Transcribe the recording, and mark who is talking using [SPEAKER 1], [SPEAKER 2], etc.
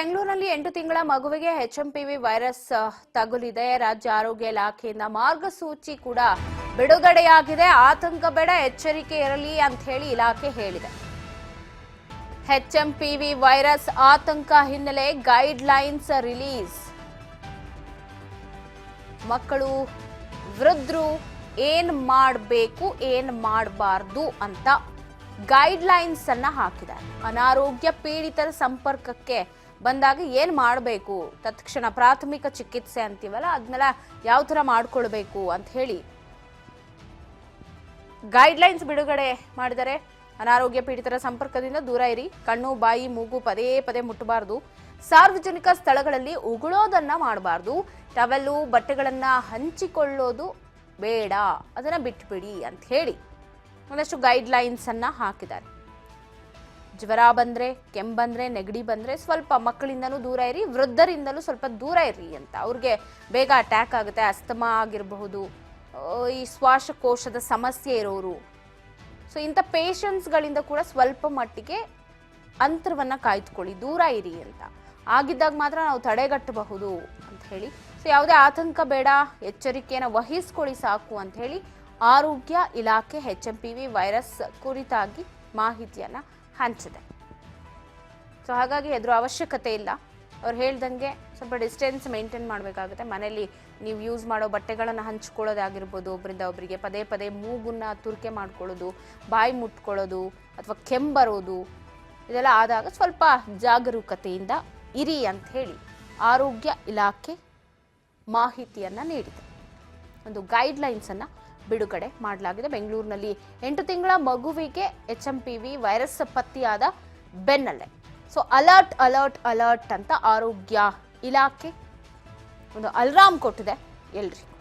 [SPEAKER 1] ಬೆಂಗಳೂರಿನಲ್ಲಿ 8 ತಿಂಗಳ ಮಗುವಿಗೆ ಎಚ್ಎಂಪಿವಿ ವೈರಸ್ ತಗುಲಿದೆ. ರಾಜ್ಯ ಆರೋಗ್ಯ ಇಲಾಖೆಯಿಂದ ಮಾರ್ಗಸೂಚಿ ಕೂಡ ಬಿಡುಗಡೆಯಾಗಿದೆ. ಆತಂಕ ಬೇಡ, ಎಚ್ಚರಿಕೆ ಇರಲಿ ಅಂತ ಹೇಳಿ ಇಲಾಖೆ ಹೇಳಿದೆ. ಎಚ್ಎಂಪಿವಿ ವೈರಸ್ ಆತಂಕ ಹಿನ್ನೆಲೆ ಗೈಡ್ ಲೈನ್ಸ್ ರಿಲೀಸ್. ಮಕ್ಕಳು, ವೃದ್ಧರು ಏನ್ ಮಾಡಬೇಕು, ಏನ್ ಮಾಡಬಾರದು ಅಂತ ಗೈಡ್ ಲೈನ್ಸ್ ಅನ್ನ ಹಾಕಿದ್ದಾರೆ. ಅನಾರೋಗ್ಯ ಪೀಡಿತರ ಸಂಪರ್ಕಕ್ಕೆ ಬಂದಾಗ ಏನ್ ಮಾಡಬೇಕು, ತತ್ಕ್ಷಣ ಪ್ರಾಥಮಿಕ ಚಿಕಿತ್ಸೆ ಅಂತೀವಲ್ಲ ಅದನ್ನೆಲ್ಲ ಯಾವ ತರ ಮಾಡ್ಕೊಳ್ಬೇಕು ಅಂತ ಹೇಳಿ ಗೈಡ್ ಲೈನ್ಸ್ ಬಿಡುಗಡೆ ಮಾಡಿದರೆ. ಅನಾರೋಗ್ಯ ಪೀಡಿತರ ಸಂಪರ್ಕದಿಂದ ದೂರ ಇರಿ, ಕಣ್ಣು, ಬಾಯಿ, ಮೂಗು ಪದೇ ಪದೇ ಮುಟ್ಟಬಾರದು, ಸಾರ್ವಜನಿಕ ಸ್ಥಳಗಳಲ್ಲಿ ಉಗುಳೋದನ್ನ ಮಾಡಬಾರ್ದು, ಟವೆಲ್ಲು, ಬಟ್ಟೆಗಳನ್ನ ಹಂಚಿಕೊಳ್ಳೋದು ಬೇಡ, ಅದನ್ನ ಬಿಟ್ಬಿಡಿ ಅಂತ ಹೇಳಿ ಒಂದಷ್ಟು ಗೈಡ್ ಲೈನ್ಸ್ ಅನ್ನ ಹಾಕಿದ್ದಾರೆ. ಜ್ವರ ಬಂದ್ರೆ, ಕೆಮ್ಮು ಬಂದ್ರೆ, ನೆಗಡಿ ಬಂದ್ರೆ ಸ್ವಲ್ಪ ಮಕ್ಕಳಿಂದನೂ ದೂರ ಇರಿ, ವೃದ್ಧರಿಂದಲೂ ಸ್ವಲ್ಪ ದೂರ ಇರಿ ಅಂತ. ಅವ್ರಿಗೆ ಬೇಗ ಅಟ್ಯಾಕ್ ಆಗುತ್ತೆ, ಅಸ್ತಮಾ ಆಗಿರಬಹುದು, ಈ ಶ್ವಾಸಕೋಶದ ಸಮಸ್ಯೆ ಇರೋರು, ಸೊ ಇಂಥ ಪೇಷಂಟ್ಸ್ಗಳಿಂದ ಕೂಡ ಸ್ವಲ್ಪ ಮಟ್ಟಿಗೆ ಅಂತರವನ್ನ ಕಾಯ್ದುಕೊಳ್ಳಿ, ದೂರ ಇರಿ ಅಂತ. ಆಗಿದ್ದಾಗ ಮಾತ್ರ ನಾವು ತಡೆಗಟ್ಟಬಹುದು ಅಂತ ಹೇಳಿ. ಸೊ ಯಾವುದೇ ಆತಂಕ ಬೇಡ, ಎಚ್ಚರಿಕೆಯನ್ನು ವಹಿಸ್ಕೊಳ್ಳಿ ಸಾಕು ಅಂತ ಹೇಳಿ ಆರೋಗ್ಯ ಇಲಾಖೆ ಎಚ್ಎಂಪಿವಿ ವೈರಸ್ ಕುರಿತಾಗಿ ಮಾಹಿತಿಯನ್ನ ಹಂಚಿದೆ. ಸೊ ಹಾಗಾಗಿ ಎದುರು ಅವಶ್ಯಕತೆ ಇಲ್ಲ. ಅವ್ರು ಹೇಳ್ದಂಗೆ ಸ್ವಲ್ಪ ಡಿಸ್ಟೆನ್ಸ್ ಮೇಂಟೈನ್ ಮಾಡಬೇಕಾಗುತ್ತೆ. ಮನೆಯಲ್ಲಿ ನೀವು ಯೂಸ್ ಮಾಡೋ ಬಟ್ಟೆಗಳನ್ನು ಹಂಚ್ಕೊಳ್ಳೋದಾಗಿರ್ಬೋದು, ಒಬ್ಬರಿಂದ ಒಬ್ಬರಿಗೆ ಪದೇ ಪದೇ ಮೂಗನ್ನ ತುರ್ಕೆ ಮಾಡ್ಕೊಳ್ಳೋದು, ಬಾಯಿ ಮುಟ್ಕೊಳ್ಳೋದು ಅಥವಾ ಕೆಂಬರೋದು, ಇದೆಲ್ಲ ಆದಾಗ ಸ್ವಲ್ಪ ಜಾಗರೂಕತೆಯಿಂದ ಇರಿ ಅಂತ ಹೇಳಿ ಆರೋಗ್ಯ ಇಲಾಖೆ ಮಾಹಿತಿಯನ್ನ ನೀಡಿದೆ. ಒಂದು ಗೈಡ್ ಲೈನ್ಸ್ ಅನ್ನ ಬಿಡುಗಡೆ ಮಾಡಲಾಗಿದೆ. ಬೆಂಗಳೂರಿನಲ್ಲಿ 8 ತಿಂಗಳ ಮಗುವಿಗೆ ಎಚ್ಎಂಪಿವಿ ವೈರಸ್ ಪತ್ತೆಯಾದ ಬೆನ್ನಲ್ಲೇ ಸೊ ಅಲರ್ಟ್ ಅಲರ್ಟ್ ಅಲರ್ಟ್ ಅಂತ ಆರೋಗ್ಯ ಇಲಾಖೆ ಒಂದು ಅಲಾರಾಮ್ ಕೊಟ್ಟಿದೆ ಎಲ್ರಿಗೂ.